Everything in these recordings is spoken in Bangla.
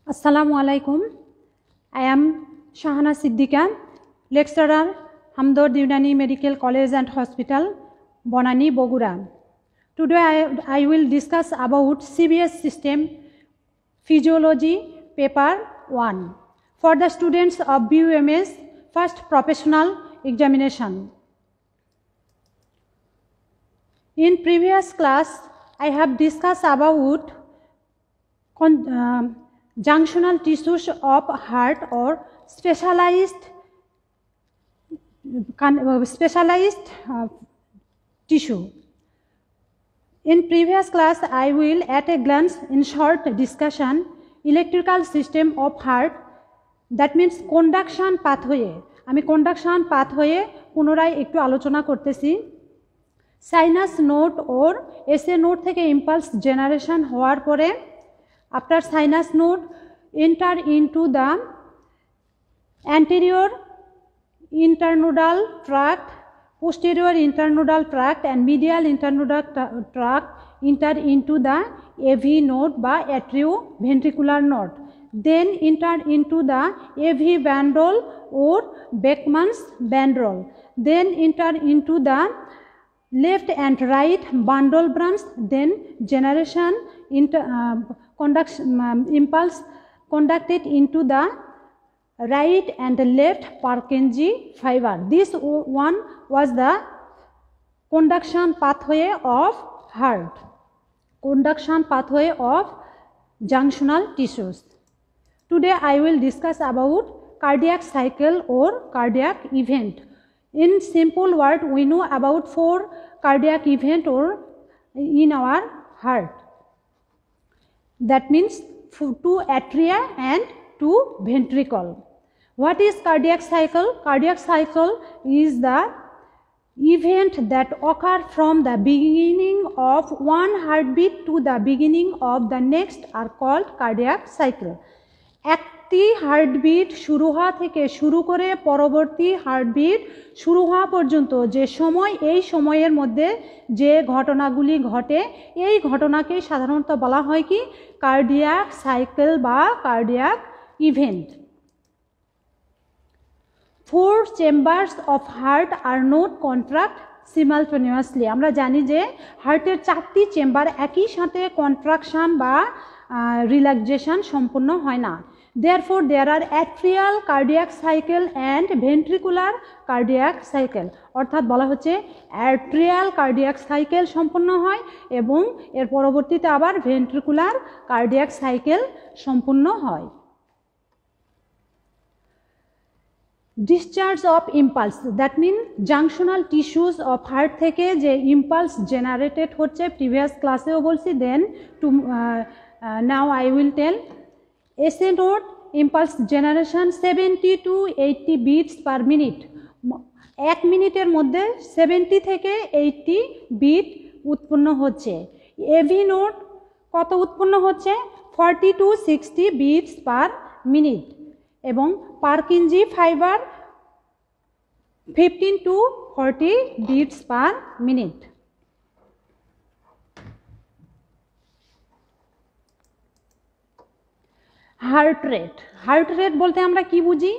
Assalamualaikum. I am Shahana Siddiqa, lecturer, Hamdard Unani Medical College and Hospital, Bonani, Bogura. Today I will discuss about CBS system physiology paper 1 for the students of BUMS first professional examination. In previous class I have discussed about junctional tissues of heart or specialized tissue. In previous class I will at a glance in short discussion electrical system of heart, that means conduction pathway. আমি conduction pathway পুনরায় একটু আলোচনা করতেছি। সাইনাস নোড ওর এসএ নোড থেকে ইম্পালস জেনারেশন হওয়ার পরে after sinus node enter into the anterior internodal tract, posterior internodal tract and medial internodal tract enter into the AV node by atrioventricular node, then enter into the AV bandole or Beckman's bandole, then enter into the left and right bundle branch, then generation impulse conducted into the right and left Purkinje fiber. This one was the conduction pathway of heart, conduction pathway of junctional tissues. Today I will discuss about cardiac cycle or cardiac event. In simple word, we know about 4 cardiac event or in our heart. That means 2 atria and 2 ventricle. What is cardiac cycle? Cardiac cycle is the event that occur from the beginning of one heartbeat to the beginning of the next are called cardiac cycle. একটি হার্টবিট শুরু হওয়া থেকে শুরু করে পরবর্তী হার্টবিট শুরু হওয়া পর্যন্ত যে সময়, এই সময়ের মধ্যে যে ঘটনাগুলি ঘটে এই ঘটনাকে সাধারণত বলা হয় কি কার্ডিয়াক সাইকেল বা cardiac event. 4 chambers of heart are not contract simultaneously. আমরা জানি যে হার্টের 4টি চেম্বার একই সাথে কন্ট্রাকশন বা রিল্যাক্সেশন সম্পূর্ণ হয় না। Therefore, there are atrial cardiac cycle and ventricular cardiac cycle. অর্থাৎ বলা হচ্ছে atrial cardiac cycle সম্পন্ন হয় এবং এর পরবর্তীতে আবার ventricular cardiac cycle সম্পন্ন হয়। Discharge of impulse, that means junctional tissues of heart থেকে যে impulse generated হচ্ছে, previous ক্লাসেও বলছি, then to now I will tell SA node impulse generation 70 to 80 beats per minute. 1 মিনিটের মধ্যে 70 থেকে 80 বিট উৎপন্ন হচ্ছে। AV নোড কত উৎপন্ন হচ্ছে? 40 to 60 বিটস পার মিনিট এবং Purkinje fibre 15 to 40 beats per minute. Heart rate, heart rate বলতে আমরা কি বুঝি?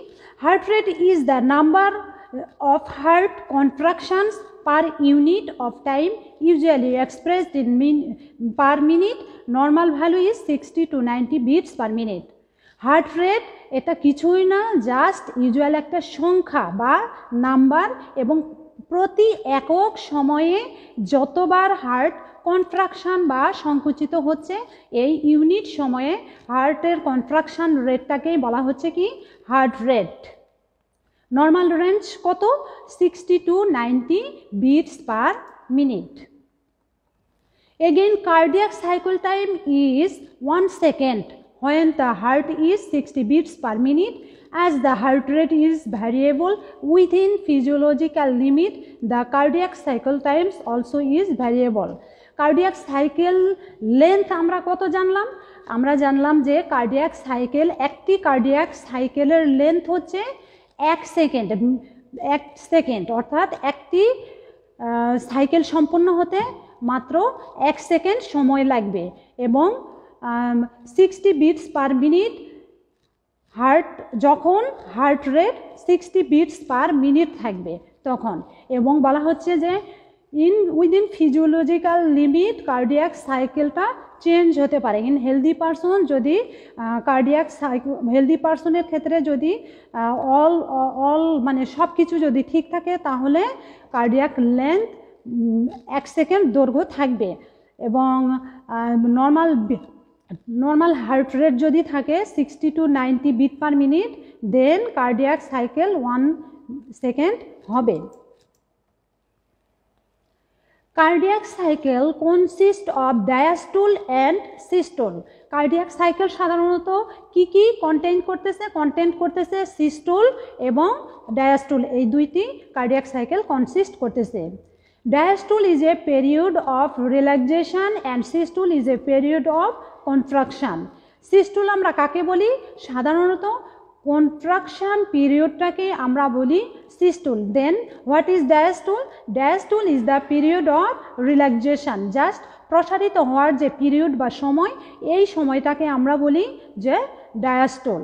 Heart rate is the number of heart contractions per unit of time, usually expressed in per minute. Normal value is 60 to 90 beats per minute. Heart rate এটা কিছুই না, জাস্ট ইউজুয়াল একটা সংখ্যা বা নাম্বার এবং প্রতি একক সময়ে যতবার হার্ট কন্ট্রাকশন বা সংকুচিত হচ্ছে এই ইউনিট সময়ে হার্টের কন্ট্রাকশন রেটটাকেই বলা হচ্ছে কি হার্ট রেট। নর্মাল রেঞ্জ কত? 60 to 90 beats per minute. Again, cardiac cycle time is 1 second when the heart is 60 beats per minute. As the heart rate is variable within physiological limit, the cardiac cycle times also is variable. Cardiac cycle length আমরা কত জানলাম? আমরা জানলাম যে কার্ডিয়াক সাইকেল, একটি কার্ডিয়াক সাইকেলের লেন্থ হচ্ছে 1 সেকেন্ড। 1 সেকেন্ড অর্থাৎ একটি সাইকেল সম্পন্ন হতে মাত্র 1 সেকেন্ড সময় লাগবে এবং 60 beats per minute যখন heart rate 60 beats per minute থাকবে তখন, এবং বলা হচ্ছে যে উইদিন ফিজিওলজিক্যাল লিমিট কার্ডিয়াক সাইকেলটা চেঞ্জ হতে পারে। ইন হেলদি পারসন যদি হেলদি পারসনের ক্ষেত্রে যদি অল মানে সব কিছু যদি ঠিক থাকে তাহলে কার্ডিয়াক লেন্থ 1 সেকেন্ড দৈর্ঘ্য থাকবে, এবং নর্মাল হার্ট রেট যদি থাকে 60 to 90 beat per minute, then cardiac cycle 1 second হবে। Cardiac cycle consist of diastole and systole. Cardiac cycle সাধারণত কি কন্টেন্ট করতেছে সিস্টোল এবং ডায়াস্টোল, এই দুইটি কার্ডিয়াক সাইকেল কনসিস্ট করতেছে। Diastole is a period of relaxation and systole is a period of contraction. Systole আমরা কাকে বলি? সাধারণত কন্ট্রাকশন পিরিয়ডটাকে আমরা বলি systole. Then what is diastole? Diastole is the period of relaxation, just প্রসারিত হওয়ার যে পিরিয়ড বা সময়, এই সময়টাকে আমরা বলি যে diastole.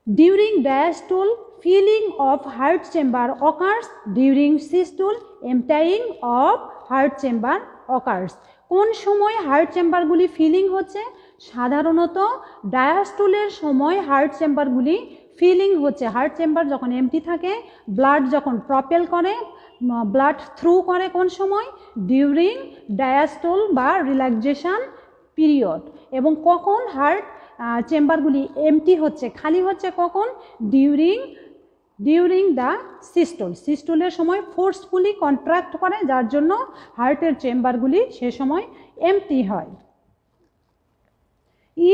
During diastole filling of heart chamber occurs, during systole emptying of heart chamber occurs. কোন সময় হার্ট চেম্বারগুলি ফিলিং হচ্ছে? সাধারণত ডায়াস্টোলের সময় হার্ট চেম্বারগুলি ফিলিং হচ্ছে। হার্ট চেম্বার যখন এমটি থাকে, ব্লাড যখন প্রপেল করে, ব্লাড থ্রু করে, কোন সময়? ডিউরিং ডায়াস্টোল বা রিল্যাক্সেশন পিরিয়ড। এবং কখন হার্ট চেম্বারগুলি এমটি হচ্ছে, খালি হচ্ছে কখন? During the systole. সিস্টোলের সময় ফোর্সফুলি কন্ট্রাক্ট করে, যার জন্য হার্টের চেম্বারগুলি সে সময় এমটি হয়।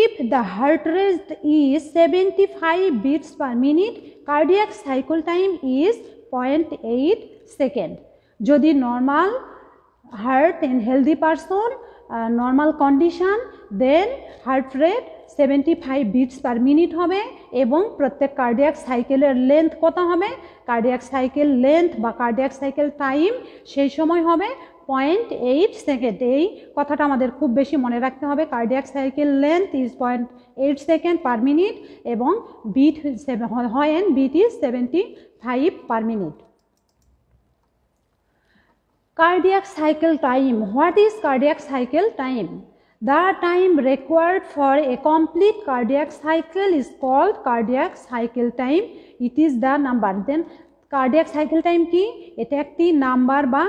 If the heart rate is 75 beats per minute, cardiac cycle time is 0.8 second. যদি normal heart in healthy person, normal condition, then heart rate 75 beats per minute হবে, এবং প্রত্যেক কার্ডিয়াক সাইকেলের লেন্থ কত হবে? কার্ডিয়াক সাইকেল লেন্থ বা কার্ডিয়াক সাইকেল টাইম সেই সময় হবে 0.8 সেকেন্ড। এই কথাটা আমাদের খুব বেশি মনে রাখতে হবে। Cardiac cycle length is 0.8 second per minute, এবং beat is 75 per minute. Cardiac cycle time. What is cardiac cycle time? The time required for a complete cardiac cycle is called cardiac cycle time. It is the number. Then cardiac cycle time কি? এটা একটি নাম্বার বা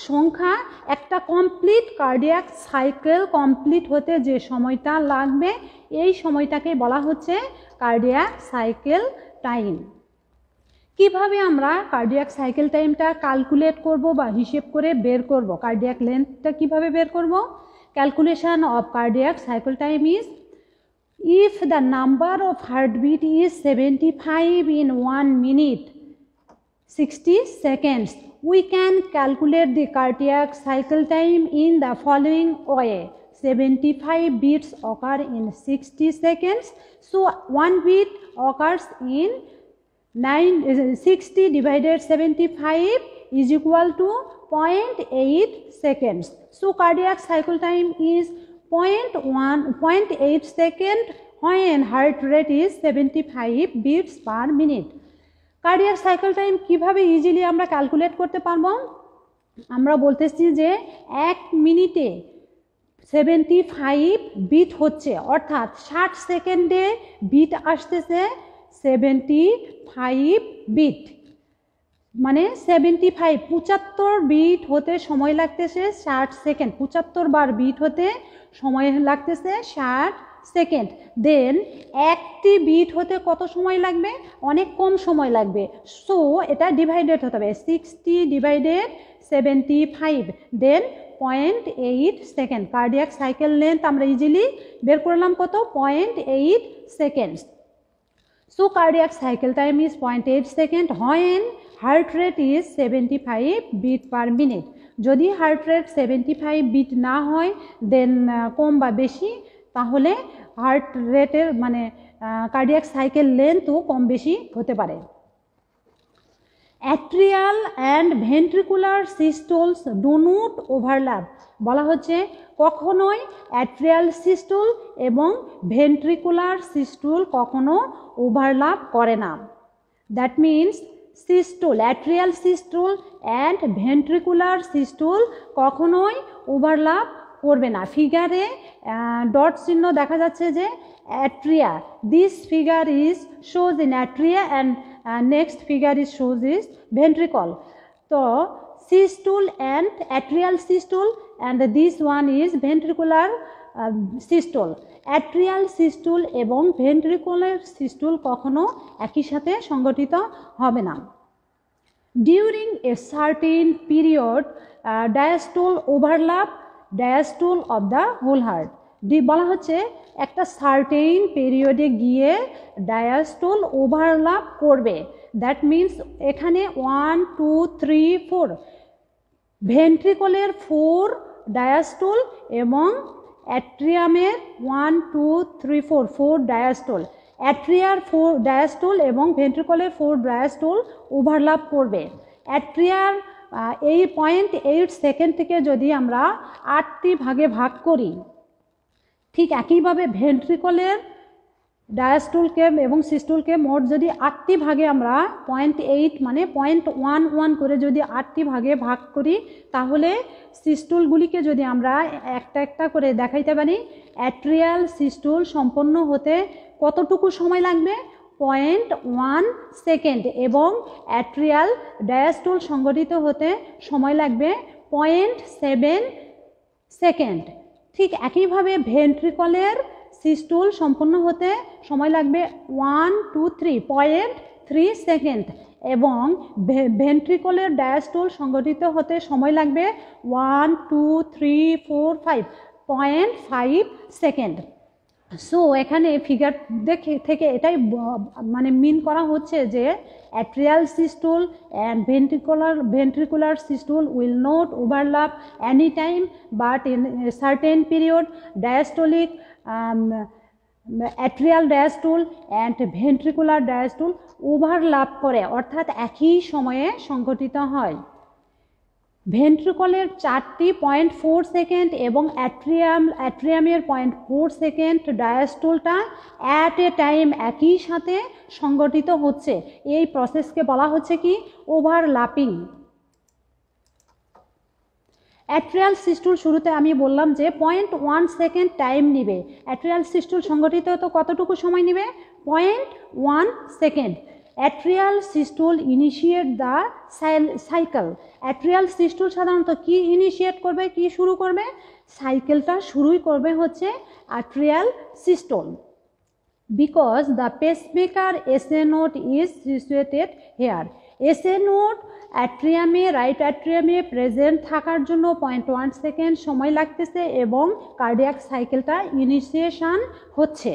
সংখ্যা। একটা কমপ্লিট কার্ডিয়াক সাইকেল কমপ্লিট হতে যে সময়টা লাগবে, এই সময়টাকে বলা হচ্ছে কার্ডিয়াক সাইকেল টাইম। কিভাবে আমরা কার্ডিয়াক সাইকেল টাইমটা ক্যালকুলেট করব বা হিসেব করে বের করব? কার্ডিয়াক লেন্থটা কিভাবে বের করব? Calculation of cardiac cycle time is, if the number of heartbeat is 75 in 1 minute 60 seconds, we can calculate the cardiac cycle time in the following way. 75 beats occur in 60 seconds, so 1 beat occurs in 60 divided 75 is equal to 0.8 seconds. So cardiac cycle time is 0.8 second when heart rate is 75 beats per minute. Cardiac cycle time কিভাবে ইজিলি আমরা ক্যালকুলেট করতে পারবো? আমরা বলতেছি যে 1 মিনিটে 75 বিট হচ্ছে, অর্থাৎ 60 সেকেন্ডে বিট আসতেছে 75 বিট, মানে 75 বিট হতে সময় লাগতেছে 60 সেকেন্ড। 75 বার বিট হতে সময় লাগতেছে 60 সেকেন্ড। দেন একটি বিট হতে কত সময় লাগবে? অনেক কম সময় লাগবে। সো এটা ডিভাইডেড হতে হবে, 60 ডিভাইডেড 75, দেন 0.8 সেকেন্ড। কার্ডিয়াক সাইকেল লেন্থ আমরা ইজিলি বের করলাম কত? 0.8 second. So cardiac cycle time is 0.8 second when heart rate is 75 beat per minute. যদি হার্ট রেট 75 বিট না হয়, দেন কম বা বেশি, তাহলে হার্ট রেটের মানে কার্ডিয়াক সাইকেল লেন্থও কম বেশি হতে পারে। Atrial and ventricular systoles do not overlap. বলা হচ্ছে কখনোই অ্যাট্রিয়াল সিস্টুল এবং ভেন্ট্রিকুলার সিস্টুল কখনো ওভারল্যাপ করে না। That means systole, atrial systole and ventricular systole কখনোই ওভারল্যাপ করবে না। ফিগারে ডট চিহ্ন দেখা যাচ্ছে যে atria, this figure is shows in atria and next figure is shows is ventricle. So systole and atrial systole, and this one is ventricular systole. Atrial systole এবং ventricular systole কখনো একই সাথে সংগঠিত হবে না। During a certain period diastole overlap diastole of the whole heart. বলা হচ্ছে একটা সার্টেইন পিরিয়ডে গিয়ে ডায়াস্টোল ওভারল্যাপ করবে। দ্যাট মিন্স এখানে 1 2 3 4 ভেন্ট্রিকলের 4 ডায়াস্টোল এবং অ্যাট্রিয়ামের 1 2 3 4 4 ডায়াস্টোল, অ্যাট্রিয়ার 4 ডায়াস্টোল এবং ভেন্ট্রিকলের 4 ডায়াস্টোল ওভারল্যাপ করবে। অ্যাট্রিয়ার এই 0.8 সেকেন্ড থেকে যদি আমরা 8টি ভাগে ভাগ করি, ঠিক একইভাবে ভেন্ট্রিকলের ডায়াস্টুলকে এবং সিস্টুলকে মোট যদি 8টি ভাগে আমরা 0.8 মানে 0.11 করে যদি 8টি ভাগে ভাগ করি, তাহলে সিস্টুলগুলিকে যদি আমরা একটা একটা করে দেখাইতে পারি, অ্যাট্রিয়াল সিস্টুল সম্পন্ন হতে কতটুকু সময় লাগবে? 0.1 সেকেন্ড, এবং অ্যাট্রিয়াল ডায়াস্টুল সংগঠিত হতে সময় লাগবে 0.7 সেকেন্ড। ঠিক একইভাবে ভেন্ট্রিকলের সিস্টুল সম্পন্ন হতে সময় লাগবে 1 2 3.3 সেকেন্ড, এবং ভেন্ট্রিকলের ডায়াস্টুল সংগঠিত হতে সময় লাগবে 1 2 3 4 5.5 সেকেন্ড। সো এখানে ফিগার থেকে এটাই মানে মিন করা হচ্ছে যে atrial systole and ventricular systole will not overlap any time, but in a certain period diastolic atrial diastole and ventricular diastole overlap করে, অর্থাৎ একই সময়ে সংঘটিত হয়। ভেন্ট্রিকলের 4টি 0.4 সেকেন্ড এবং অ্যাট্রিয়ামের 0.4 সেকেন্ড ডায়াস্টোলটা অ্যাট এ টাইম একই সাথে সংগঠিত হচ্ছে। এই প্রসেসকে বলা হচ্ছে কি? ওভারল্যাপিং। অ্যাট্রিয়াল সিস্টুল শুরুতে আমি বললাম যে 0.1 সেকেন্ড টাইম নেবে। অ্যাট্রিয়াল সিস্টুল সংগঠিত হতে কতটুকু সময় নেবে? 0.1 second. Atrial systole initiate the cycle. Atrial systole সাধারণত কি ইনিশিয়েট করবে, কি শুরু করবে? সাইকেলটা শুরুই করবে হচ্ছে atrial systole. Because the pacemaker SA node is situated here. SA node অ্যাট্রিয়ামে, রাইট অ্যাট্রিয়ামে প্রেজেন্ট থাকার জন্য 0.1 সেকেন্ড সময় লাগতেছে এবং কার্ডিয়াক সাইকেলটা ইনিশিয়েশন হচ্ছে।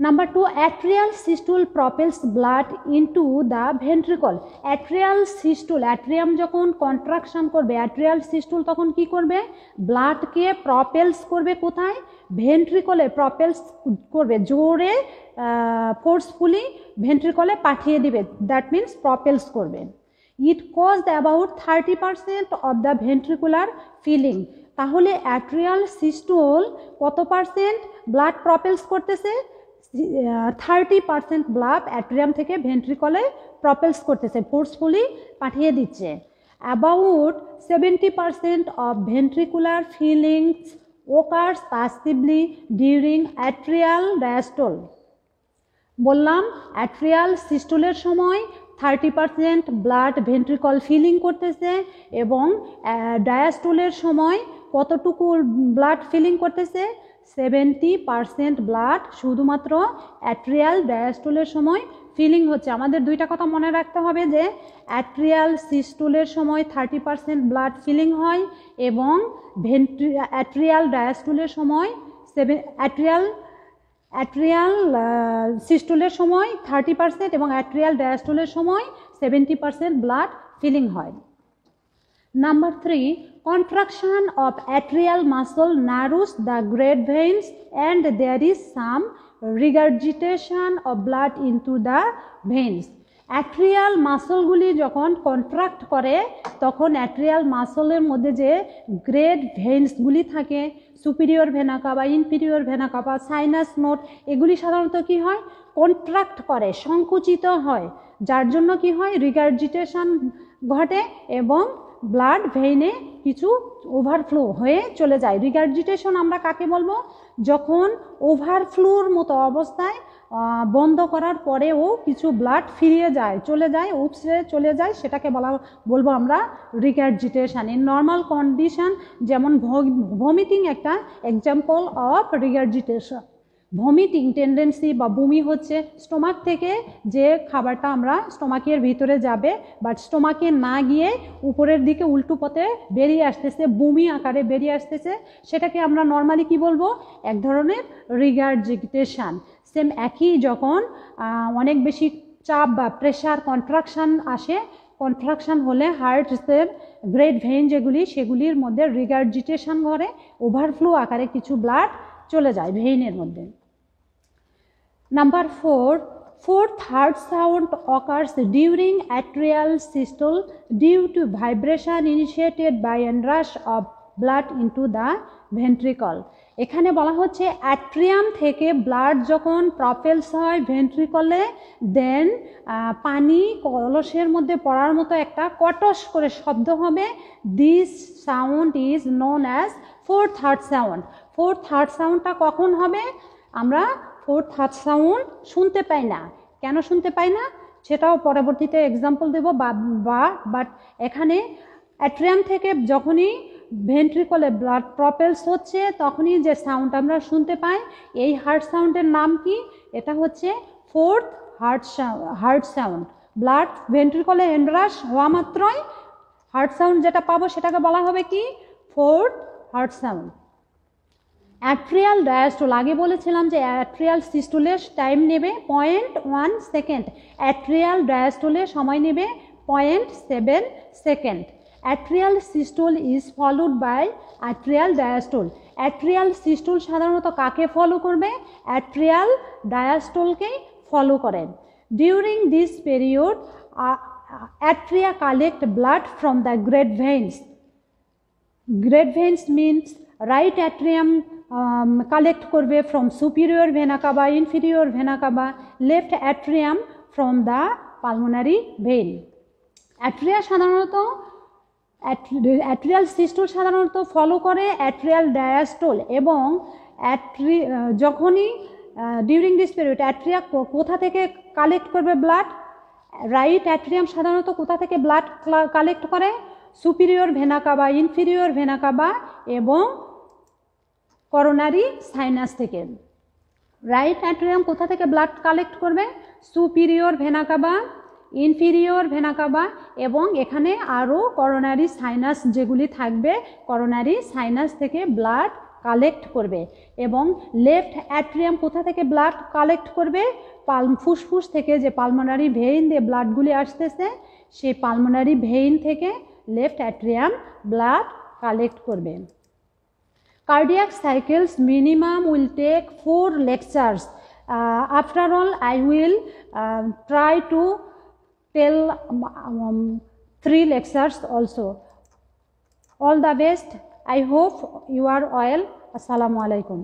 Number 2, atrial systole propels blood into the ventricle. Atrial systole, atrium যখন কন্ট্রাকশন করবে, atrial systole তখন কি করবে? ব্লাডকে প্রপেলস করবে কোথায়? ভেন্ট্রিকলে প্রপেলস করবে, জোরে ফোর্সফুলি ভেন্ট্রিকলে পাঠিয়ে দিবে। দ্যাট মিন্স প্রপেলস করবে। It caused about 30% of the ventricular filling. তাহলে অ্যাট্রিয়াল সিস্টোল কত পার্সেন্ট ব্লাড প্রপেলস করতেছে? 30% ব্লাড অ্যাট্রিয়াম থেকে ভেন্ট্রিকলে প্রপেলস করতেছে, ফোর্সফুলি পাঠিয়ে দিচ্ছে। About 70% of ventricular feelings occurs passively during atrial diastole. বললাম অ্যাট্রিয়াল সিস্টোলের সময় 30% ব্লাড ভেন্ট্রিকল ফিলিং করতেছে, এবং ডায়াস্টোলের সময় কতটুকু ব্লাড ফিলিং করতেছে? 70% ব্লাড শুধুমাত্র অ্যাট্রিয়াল ডায়াস্টোলের সময় ফিলিং হচ্ছে। আমাদের দুইটা কথা মনে রাখতে হবে যে অ্যাট্রিয়াল সিস্টোলের সময় 30% ব্লাড ফিলিং হয়, এবং অ্যাট্রিয়াল ডায়াস্টোলের সময় অ্যাট্রিয়াল সিস্টোলের সময় 30% এবং অ্যাট্রিয়াল ডায়াস্টোলের সময় 70% ব্লাড ফিলিং হয়। Number 3, contraction of atrial muscle narrows the great veins and there is some regurgitation of blood into the veins. Atrial মাসলগুলি যখন কন্ট্রাক্ট করে তখন অ্যাট্রিয়াল মাসলের মধ্যে যে গ্রেড ভেন্সগুলি থাকে, superior vena cava, inferior vena CAVA, sinus node, এগুলি সাধারণত কি হয়, কন্ট্রাক্ট করে, সংকুচিত হয়, যার জন্য কি হয়, রিগার্জিটেশন ঘটে এবং ব্লাড ভেইনে কিছু ওভারফ্লো হয়ে চলে যায়। রিগার্জিটেশন আমরা কাকে বলবো, যখন ওভারফ্লোর মতো অবস্থায় বন্ধ করার পরেও কিছু ব্লাড ফিরিয়ে যায়, চলে যায়, উপসে চলে যায়, সেটাকে বলবো আমরা রিগার্জিটেশন। ইন নর্মাল কন্ডিশন যেমন ভমিটিং একটা example of regurgitation. Vomiting tendency বা বমি হচ্ছে স্টোমাক থেকে যে খাবারটা আমরা স্টোমাকের ভিতরে যাবে বাট স্টোমাকে না গিয়ে উপরের দিকে উল্টো পথে বেরিয়ে আসতেছে, বমি আকারে বেরিয়ে আসতেছে, সেটাকে আমরা নর্মালি কি বলবো, এক ধরনের রিগার্জিটেশন। সেম একই যখন অনেক বেশি চাপ বা প্রেশার কন্ট্রাকশান আসে, কন্ট্রাকশান হলে হার্টের গ্রেড ভেইন যেগুলি সেগুলির মধ্যে রিগার্জিটেশন করে, ওভারফ্লো আকারে কিছু ব্লাড চলে যায় ভেইনের মধ্যে। Number 4, fourth heart sound occurs during atrial systole due to vibration initiated by a rush of blood into the ventricle. এখানে বলা হচ্ছে অ্যাট্রিয়াম থেকে ব্লাড যখন প্রপেলস হয় ভেন্ট্রিকলে, দেন পানি কলসের মধ্যে পড়ার মতো একটা কটস করে শব্দ হবে। This sound is known as fourth heart sound. Fourth heart সাউন্ডটা কখন হবে, আমরা ফোর্থ হার্ট সাউন্ড শুনতে পাই না। কেন শুনতে পাই না সেটাও পরবর্তীতে এক্সাম্পল দেব, বাট এখানে অ্যাট্রিয়াম থেকে যখনই ভেন্ট্রিকলে ব্লাড প্রপেলস হচ্ছে তখনই যে সাউন্ড আমরা শুনতে পাই, এই হার্ট সাউন্ডের নাম কি, এটা হচ্ছে ফোর্থ হার্ট সাউন্ড। ব্লাড ভেন্ট্রিকলে এনরাশ হওয়া মাত্রই হার্ট সাউন্ড যেটা পাবো সেটাকে বলা হবে কি, fourth heart sound. Atrial diastole, আগে বলেছিলাম যে অ্যাট্রিয়াল সিস্টোলের টাইম নেবে 0.1 সেকেন্ড, অ্যাট্রিয়াল ডায়াস্টোলে সময় নেবে 0.7 second. Atrial systole is followed by atrial diastole. Atrial systole সাধারণত কাকে ফলো করবে, অ্যাট্রিয়াল ডায়াস্টোলকেই ফলো করে। During this period atria collect blood from the great veins. Great veins means right atrium collect করবে from superior vena cava, inferior vena cava, left atrium from the pulmonary vein. Atria সাধারণত অ্যাট্রিয়াল সিস্টোল সাধারণত ফলো করে অ্যাট্রিয়াল ডায়াস্টোল এবং যখনই ডিউরিং দিস পিরিয়ড অ্যাট্রিয়া কোথা থেকে কালেক্ট করবে ব্লাড, রাইট অ্যাট্রিয়াম সাধারণত কোথা থেকে ব্লাড কালেক্ট করে, superior vena cava, inferior vena CAVA এবং করোনারি সাইনাস থেকে। রাইট অ্যাট্রিয়াম কোথা থেকে ব্লাড কালেক্ট করবে, superior vena cava, inferior vena CAVA এবং এখানে আরও করোনারি সাইনাস যেগুলি থাকবে, করোনারি সাইনাস থেকে ব্লাড কালেক্ট করবে। এবং লেফট অ্যাট্রিয়াম কোথা থেকে ব্লাড কালেক্ট করবে, ফুসফুস থেকে যে পালমোনারি ভেইন দিয়ে ব্লাডগুলি আসতেছে সেই পালমোনারি ভেইন থেকে লেফট অ্যাট্রিয়াম ব্লাড কালেক্ট করবে। Cardiac cycles minimum will take 4 lectures. After all, I will try to tell 3 lectures also. All the best. I hope you are well. Assalamu alaikum.